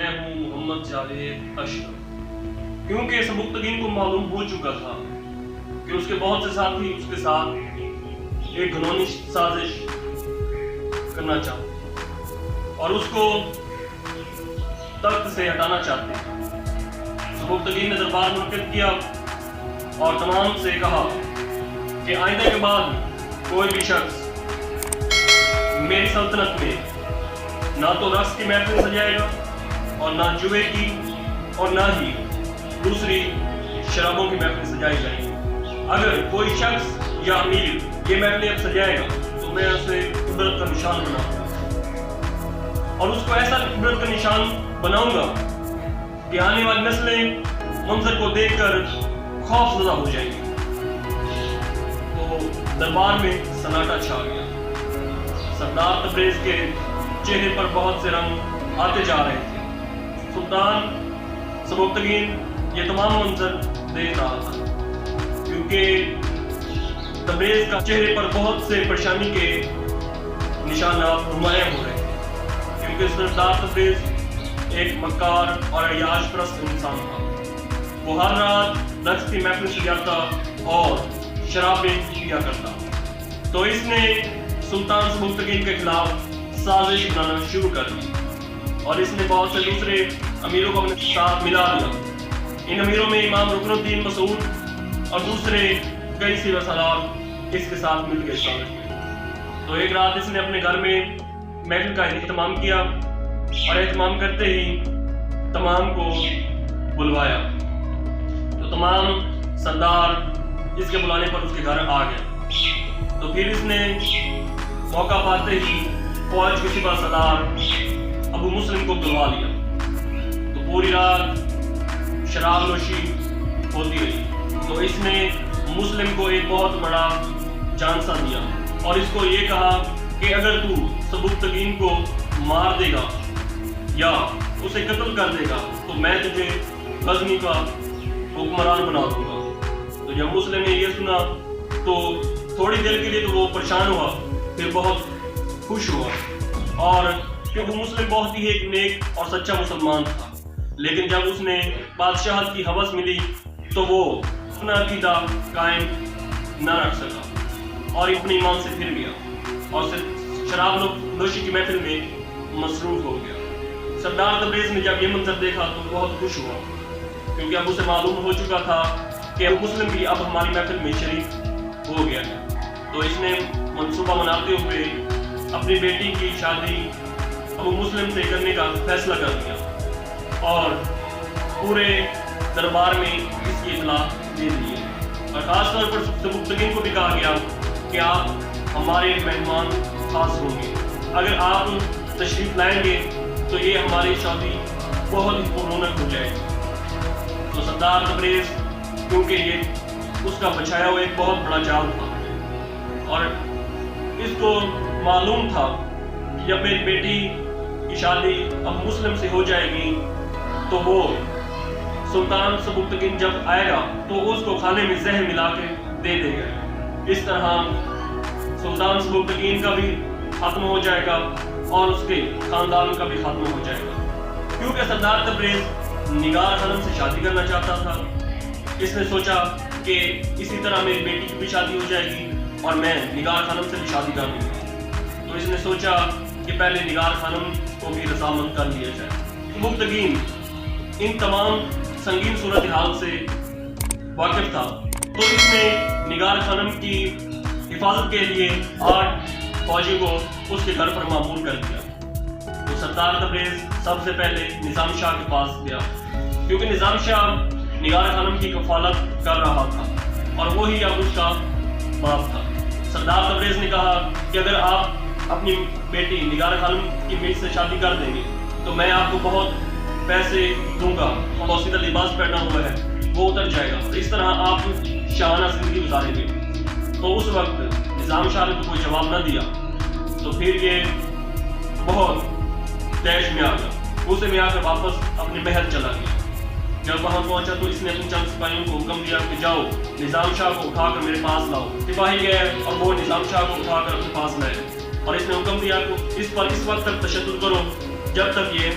मैं हूँ मोहम्मद जावेद अशरफ। क्योंकि सबुक्तगीन को मालूम हो चुका था कि उसके बहुत से साथी उसके साथ एक घिनौनी साजिश करना चाहते और उसको तख्त से हटाना चाहते हैं। सबुक्तगीन ने दरबार मुनक़िद किया और तमाम से कहा कि आइंदा के बाद कोई भी शख्स मेरी सल्तनत में ना तो रक्स की महफिल सजाएगा और ना जुए की और ना ही दूसरी शराबों की महफिल सजाई जाएगी। अगर कोई शख्स या अमीर ये महफिल अब सजाएगा तो मैं उसे इबरत का निशान बनाऊंगा और उसको ऐसा इबरत का निशान बनाऊंगा कि आने वाली नस्लें मंजर को देखकर खौफज़दा हो जाएंगी। तो दरबार में सन्नाटा छा गया। सरदार तबरेज के चेहरे पर बहुत से रंग आते जा रहे थे। सुल्तान सबुक्तगीन ये तमाम मंजर देख रहा था क्योंकि तबरेज का चेहरे पर बहुत से परेशानी के निशानात नुमायां हो रहे थे क्योंकि सरदार तबरेज एक मक्कार और अयाश परस्त इंसान था। वो हर रात रक्स की महफिल सजाता और शराबें पिया करता। तो इसने सुल्तान सबुक्तगीन के खिलाफ साजिश बनाना शुरू कर दी और इसने बहुत से दूसरे अमीरों को अपने साथ मिला दिया। इन अमीरों में इमाम रुकनुद्दीन मसूद और दूसरे कई सिवा सलार इसके साथ मिल गए साजिश में। तो एक रात इसने अपने घर में महफिल का एहतमाम किया और एहतमाम करते ही तमाम को बुलवाया। तो तमाम सरदार इसके बुलाने पर उसके घर आ गए। तो फिर इसने मौका पाते ही फौज के सिपा सलार अबू मुस्लिम को बुलवा लिया। तो पूरी रात शराब नोशी होती रही। तो इसने मुस्लिम को एक बहुत बड़ा झांसा दिया और इसको ये कहा कि अगर तू सबुक्तगीन को मार देगा या उसे कत्ल कर देगा तो मैं तुझे गजनी का हुक्मरान बना दूंगा। तो जब मुस्लिम ने ये सुना तो थोड़ी देर के लिए तो वो परेशान हुआ, फिर बहुत खुश हुआ और क्योंकि मुस्लिम बहुत ही एक नेक और सच्चा मुसलमान था। लेकिन जब उसने बादशाहत की हवस मिली तो वो अपना अकीदा कायम न रख सका और अपने ईमान से फिर गया और शराब नोशी की महफिल में मसरूफ हो गया। सरदार तबरेज ने जब ये मंजर देखा तो बहुत खुश हुआ क्योंकि अब उसे मालूम हो चुका था कि अब मुस्लिम भी अब हमारी महफिल में शरीक हो गया है। तो इसने मंसूबा बनाते हुए अपनी बेटी की शादी अबू मुस्लिम से करने का फैसला कर दिया और पूरे दरबार में इसकी इतला दे दी और खास तौर पर सबुक्तगीन को भी कहा गया कि आप हमारे मेहमान खास होंगे। अगर आप तशरीफ लाएंगे तो ये हमारी शादी बहुत ही पुरौनक हो जाएगी। तो सरदार तबरेज क्योंकि ये उसका बचाया हुआ एक बहुत बड़ा जाल था और इसको मालूम था कि जब मेरी बेटी की शादी अब मुस्लिम से हो जाएगी तो वो सुल्तान सबुक्तगीन जब आएगा तो उसको खाने में जहर मिला के दे देगा। इस तरह सुल्तान सबुक्तगीन का भी खत्म हो जाएगा और उसके खानदान का भी खत्म हो जाएगा। क्योंकि सरदार तबरेज निगार खानम से शादी करना चाहता था, इसने सोचा कि इसी तरह मेरी बेटी की भी शादी हो जाएगी और मैं निगार खानम से भी शादी कर लूँगा। तो इसने सोचा कि पहले निगार खानम को भी रसामंद कर लिया जाए। सबुक्तगीन इन तमाम संगीन सूरत हाल से वाकिफ था तो इसने निगार खानम की हिफाजत के लिए 8 फौजी को उसके घर पर मामूर कर दिया। तो सरदार तबरेज सबसे पहले निजाम शाह के पास गया क्योंकि निजाम शाह निगार खानम की कफालत कर रहा था और वही अब उसका बाप था। सरदार तबरेज ने कहा कि अगर आप अपनी बेटी निगार खानम की बेटी से शादी कर देंगे तो मैं आपको बहुत पैसे दूंगा और बहुत लिबास पहना हुआ है वो उतर जाएगा। तो इस तरह आप शाहाना जिंदगी गुजारेंगे। तो उस वक्त निजाम शाह ने तो कोई जवाब न दिया। तो फिर ये बहुत तैश में आ गया, गुस्से में आकर वापस अपने महल चला गया। जब वहां पहुंचा तो इसने अपने चंद सिपाहियों को हुक्म दिया कि जाओ निजाम शाह को उठाकर मेरे पास लाओ। सिपाही गए और वो निजाम शाह को उठाकर अपने पास लाए और इसने हुक्म दिया कि इस पर इस वक्त तक तशद्दुद करो जब तक ये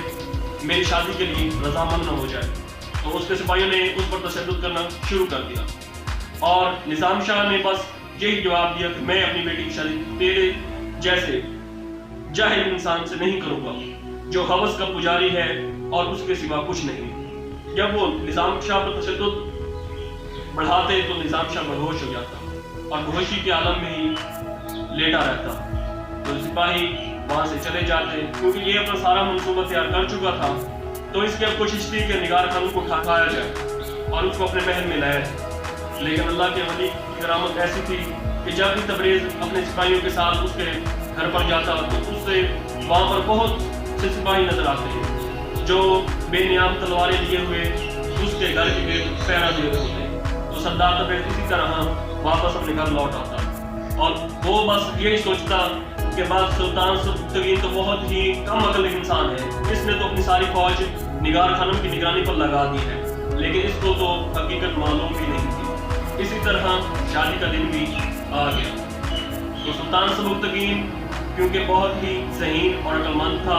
मेरी शादी के लिए रजामंद न हो जाए। तो उसके सिपाहियों ने उस पर तशद्दुद करना शुरू कर दिया और निज़ाम शाह ने बस यही जवाब दिया कि मैं अपनी बेटी की शादी तेरे जैसे जाहिल इंसान से नहीं करूँगा जो हवस का पुजारी है और उसके सिवा कुछ नहीं। जब वो निज़ाम शाह पर तशद्दुद बढ़ाते तो निज़ाम शाह बेहोश हो जाता और बेहोशी के आलम में ही लेटा रहता। तो सिपाही वहाँ से चले जाते क्योंकि ये अपना सारा मंसूबा तैयार कर चुका था। तो इसकी अब कोशिश थी कि निगार खान को उठाया जाए और उसको अपने महल में लाया जाए। लेकिन अल्लाह के वली की करामत ऐसी थी कि जब भी तबरेज़ अपने सिपाहियों के साथ उसके घर पर जाता तो उससे वहाँ पर बहुत से सिपाही नजर आते हैं जो बेनियाम तलवारें लिए हुए उसके घर के पहरा दे रहे होते। तो सरदार तबरेज़ इसी तरह वापस अपने घर लौट आता और वो बस यही सोचता कि बाद सुल्तान सबुक्तगीन तो बहुत ही कम अकल इंसान है, इसने तो अपनी सारी फौज निगार खानम की निगरानी पर लगा दी है, लेकिन इसको तो हकीकत मालूम भी नहीं थी। इसी तरह शादी का दिन भी आ गया। तो सुल्तान सबुक्तगीन क्योंकि बहुत ही ज़हीन और अक्लमंद था,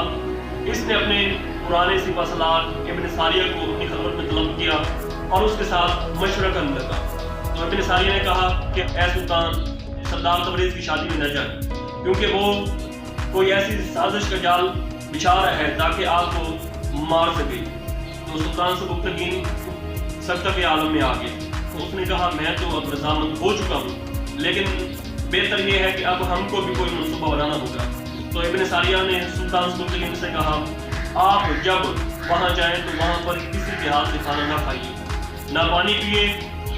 इसने अपने पुराने सिपहसालार इब्न सारिया को अपनी खिदमत में तलब किया और उसके साथ मशवरा करने लगा। तो इब्न सारिया ने कहा कि ऐ सुल्तान, सरदार तबरेज़ की शादी में न जाए क्योंकि वो कोई ऐसी साजिश का जाल बिछा रहा है ताकि आपको मार सके। तो सुल्तान सबुक्तगीन सख्त के आलम में आ गए। तो उसने कहा मैं तो अब रजामंद हो चुका हूँ, लेकिन बेहतर ये है कि अब हमको भी कोई मनसूबा बनाना होगा। तो इब्न सारिया ने सुल्तान सबुक्तगीन से कहा आप जब वहाँ जाएं तो वहाँ पर किसी के हाथ से खाना ना खाइए, ना पानी पिए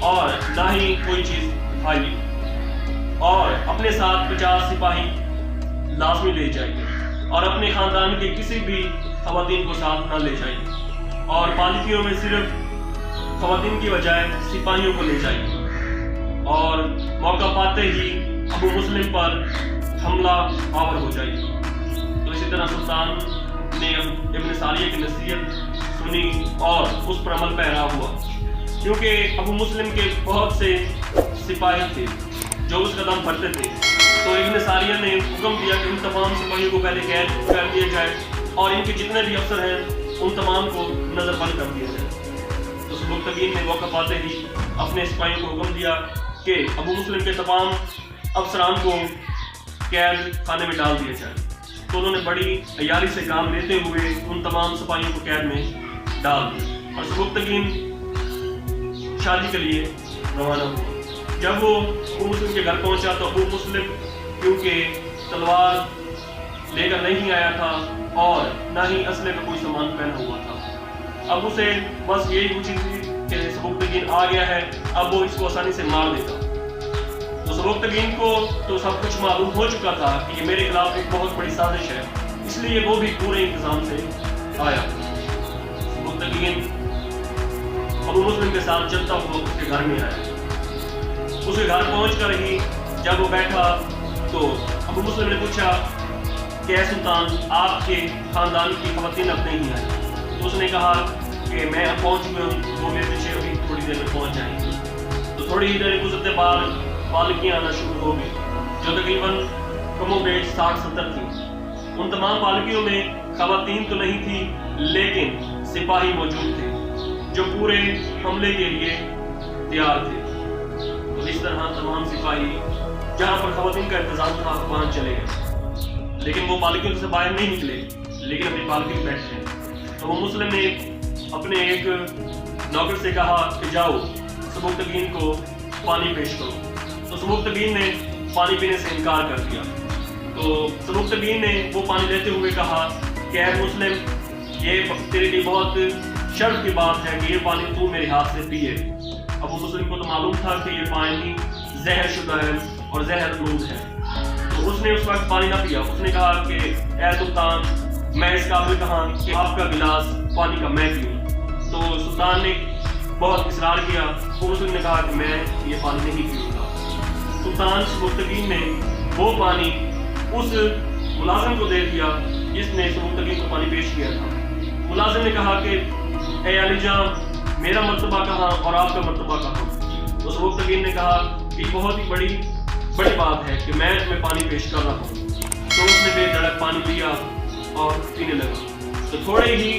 और ना ही कोई चीज़ खाइए और अपने साथ 50 सिपाही लाजमी ले जाइए और अपने खानदान के किसी भी खवातीन को साथ न ले जाइए और पालकियों में सिर्फ खवातीन की बजाय सिपाहियों को ले जाइए और मौका पाते ही अबू मुस्लिम पर हमला आवर हो जाइए। तो इसी तरह सुल्तान ने इब्न सारिया की नसीहत सुनी और उस पर अमल पैरा हुआ क्योंकि अबू मुस्लिम के बहुत से सिपाही थे जो उस कदम भरते थे। तो इब्न सारिया ने हुक्म दिया कि उन तमाम सिपाहियों को पहले कैद कर दिया जाए और इनके जितने भी अफसर हैं उन तमाम को नज़रबंद कर दिया जाए। तो सबुक्तगीन ने मौका पाते ही अपने सिपाहियों को हुक्म दिया कि अबू मुस्लिम के तमाम अफसरान को कैद खाने में डाल दिया जाए। तो उन्होंने बड़ी तैयारी से काम लेते हुए उन तमाम सिपाहियों को कैद में डाल दिया और सबुक्तगीन शादी के लिए रवाना हुआ। जब वो अबू मुस्लिम के घर पहुंचा तो अबू मुस्लिम क्योंकि तलवार लेकर नहीं आया था और ना ही असले में कोई सामान पहना हुआ था। अब उसे बस यही पूछी थी कि सबुक्तगीन आ गया है, अब वो इसको आसानी से मार देता। तो सबुक्तगीन को तो सब कुछ मालूम हो चुका था कि ये मेरे खिलाफ एक बहुत बड़ी साजिश है, इसलिए वो भी पूरे इंतजाम से आया। सबुक्तगीन अबू मुस्लिम के साथ चलता हुआ उसके घर में आया। उसके घर पहुंचकर ही जब वो बैठा तो अबू मुस्लिम ने पूछा कि ऐ सुल्तान, आपके खानदान की खवातीन अब नहीं आई। तो उसने कहा कि मैं अब पहुंच गया हूँ, वो मेरे पीछे अभी थोड़ी देर में पहुंच जाएंगे। तो थोड़ी ही देर गुजरते बाद पालकियाँ आना शुरू हो गई जो तकरीबन कमोबेश 60-70 थी। उन तमाम पालकियों में खवातीन तो नहीं थी लेकिन सिपाही मौजूद थे जो पूरे हमले के लिए तैयार थे। तो इस तरह तमाम सिपाही जहाँ पर खवातीन का इंतजाम था वहाँ चले गए, लेकिन वो पालकियों से बाहर नहीं निकले, लेकिन अपनी पालकी में बैठे। तो वो मुस्लिम ने अपने एक नौकर से कहा कि जाओ सबुक्तगीन को पानी पेश करो। तो सबुक्तगीन ने पानी पीने से इनकार कर दिया। तो सबुक्तगीन ने वो पानी लेते हुए कहा कि ऐ मुस्लिम, ये तेरे लिए बहुत शर्म की बात है कि ये पानी तू मेरे हाथ से पिए। अब वो मुस्लिम को तो मालूम था कि ये पानी जहर शुदा है और जहरलूद है, तो उसने उस वक्त पानी ना पिया। उसने कहा कि ऐ सुल्तान, मैं इस काबिल कहाँ कि आपका गिलास पानी का मैं पीऊँ। तो सुल्तान ने बहुत इसरार किया। वो मुस्लिम ने कहा कि मैं ये पानी नहीं पीऊँगा। सुल्तान सबुक्तगीन ने वो पानी उस मुलाजिम को दे दिया जिसने सबुक्तगीन को पानी पेश किया था। मुलाजिम ने कहा कि ए अली जान, मेरा मर्तबा कहाँ और आपका मर्तबा कहाँ। तो सबुक्तगीन ने कहा कि बहुत ही बड़ी बात है कि मैं तुम्हें पानी पेश कर रहा हूँ। तो उसने बेधड़क पानी पिया और पीने लगा। तो थोड़े ही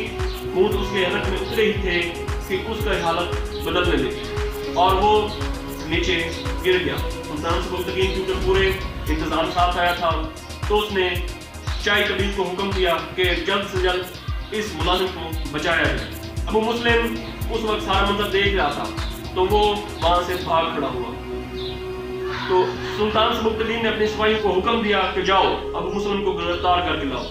اونٹ اس کے حلق میں اترے ہی تھے کہ اس کا حالت بدلنے لگی اور وہ نیچے گر گیا۔ سلطان سبکتگین کیونکہ پورے انتظام ساتھ آیا تھا تو اس نے شاہی طبیب کو حکم دیا کہ جلد سے جلد اس ملازم کو بچایا جائے۔ ابو مسلم اس وقت سارا منظر دیکھ رہا تھا تو وہ وہاں سے بھاگ کھڑا ہوا۔ تو سلطان سبکتگین نے اپنے سپاہی کو حکم دیا کہ جاؤ ابو مسلم کو گرفتار کر کے لاؤ۔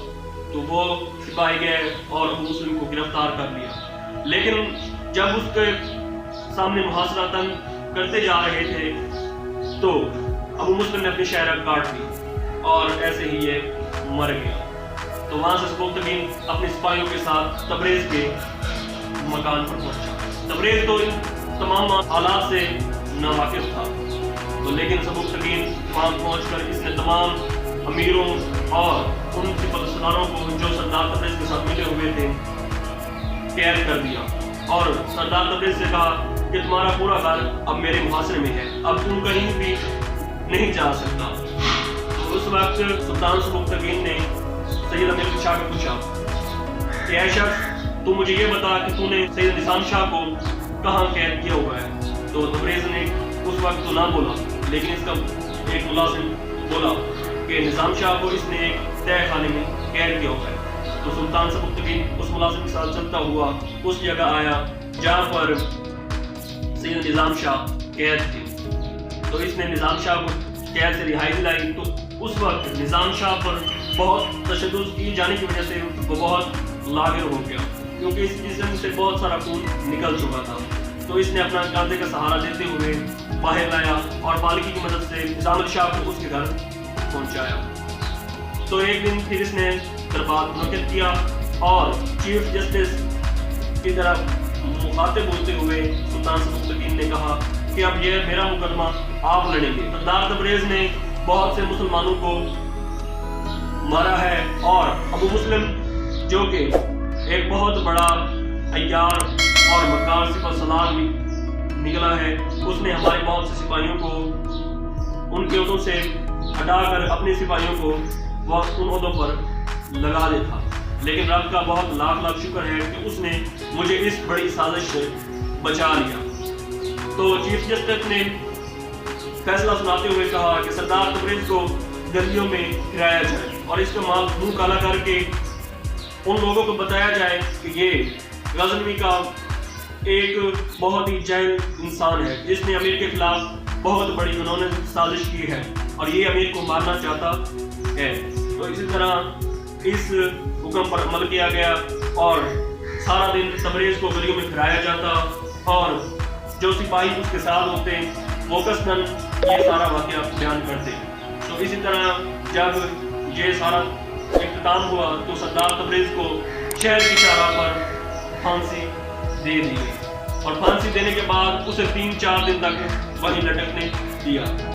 تو وہ سپاہی گئے اور ابو مسلم کو گرفتار کر لیا، لیکن جب اس کے سامنے محاصرہ تنگ کرتے جا رہے تھے تو ابو مسلم نے اپنی شہرہ کاٹ لی اور ایسے ہی یہ مر گیا۔ تو وہاں سے سبکتگین اپنے سپاہیوں کے ساتھ تبریز کے مکان پر پہنچا۔ تبریز تو ان تمام حالات سے ناواقف تھا، تو لیکن سبکتگین وہاں پہنچ کر اس نے تمام امیروں اور ان سپہ سالاروں کو جو سردار تبریز کے ساتھ ملے ہوئے تھے قید کر دیا اور سردار تبریز سے کہا کہ تمہارا پورا گھر اب میرے محاصرے میں ہے، اب تم کہیں بھی نہیں جا سکتا۔ تو اس وقت سلطان سبکتگین نے سید امیر شاہ کو پوچھا کہ اے شخص تو مجھے یہ بتا کہ تو نے سید نظام شاہ کو کہاں قید کیا ہوا ہے؟ تو تبریز نے اس وقت تو نہ بولا، لیکن اس کا ایک ملازم بولا کہ نظام شاہ کو اس نے ایک تہہ خانے میں قید کیا ہوا ہے۔ تو سلطان سبکتگین اس ملازم کے ساتھ چلتا ہوا اس جگہ آیا جہاں پر سید نظام شاہ قید تھے۔ تو اس نے نظام شاہ کو قید سے رہائی دلائی۔ تو اس وقت نظام شاہ پر بہت تشدد کی جانے کی وجہ سے وہ بہت لاغر ہو گیا، کیونکہ اس جسم سے بہت سارا خون نکل چکا تھا۔ تو اس نے اپنا کاندھے کا سہارا دیتے ہوئے باہر لایا اور پالکی کی مدد سے نظام شاہ کو اس کے گھر پہنچایا۔ تو ایک دن پھر اس نے دربار منعقد کیا اور چیف جسٹس کی طرف مخاطب ہوتے ہوئے سلطان سبکتگین نے کہا کہ اب یہ میرا مقدمہ آپ لڑیں گے۔ سردار تبریز نے بہت سے مسلمانوں کو مارا ہے اور ابو مسلم جو کہ ایک بہت بڑا عیار اور مکار سپہ سالار نکلا ہے، اس نے ہمارے بہت سے سپاہیوں کو ان کے عہدوں سے ہٹا کر اپنے سپاہیوں کو ان عہدوں پر لگا دیا تھا، لیکن رب کا بہت لاکھ لاکھ شکر ہے کہ اس نے مجھے اس بڑی سازش سے بچا لیا۔ تو چیف جسٹس نے فیصلہ سناتے ہوئے کہا کہ سردار تبریز کو گلیوں میں پھرایا جائے اور اس کا منہ کالا کر کے ان لوگوں کو بتایا جائے کہ یہ غزنوی کا ایک بہت ہی جاہل انسان ہے جس نے امیر کے خلاف بہت بڑی انہوں نے سازش کی ہے اور یہ امیر کو مارنا چاہتا ہے۔ تو اسی طرح اس حکم پر عمل کیا گیا اور سارا دن تبریز کو گلیوں میں پھرایا جاتا اور جو سپاہی اس کے ساتھ ہوتے وہ قصداً یہ سارا واقعہ بیان کرتے۔ تو اسی طرح جب یہ سارا اختتام ہوا تو سردار تبریز کو شہر کی چارہ پر پھانسی دے دی گئی اور پھانسی دینے کے بعد اسے 3-4 دن تک وہیں لٹکنے دیا۔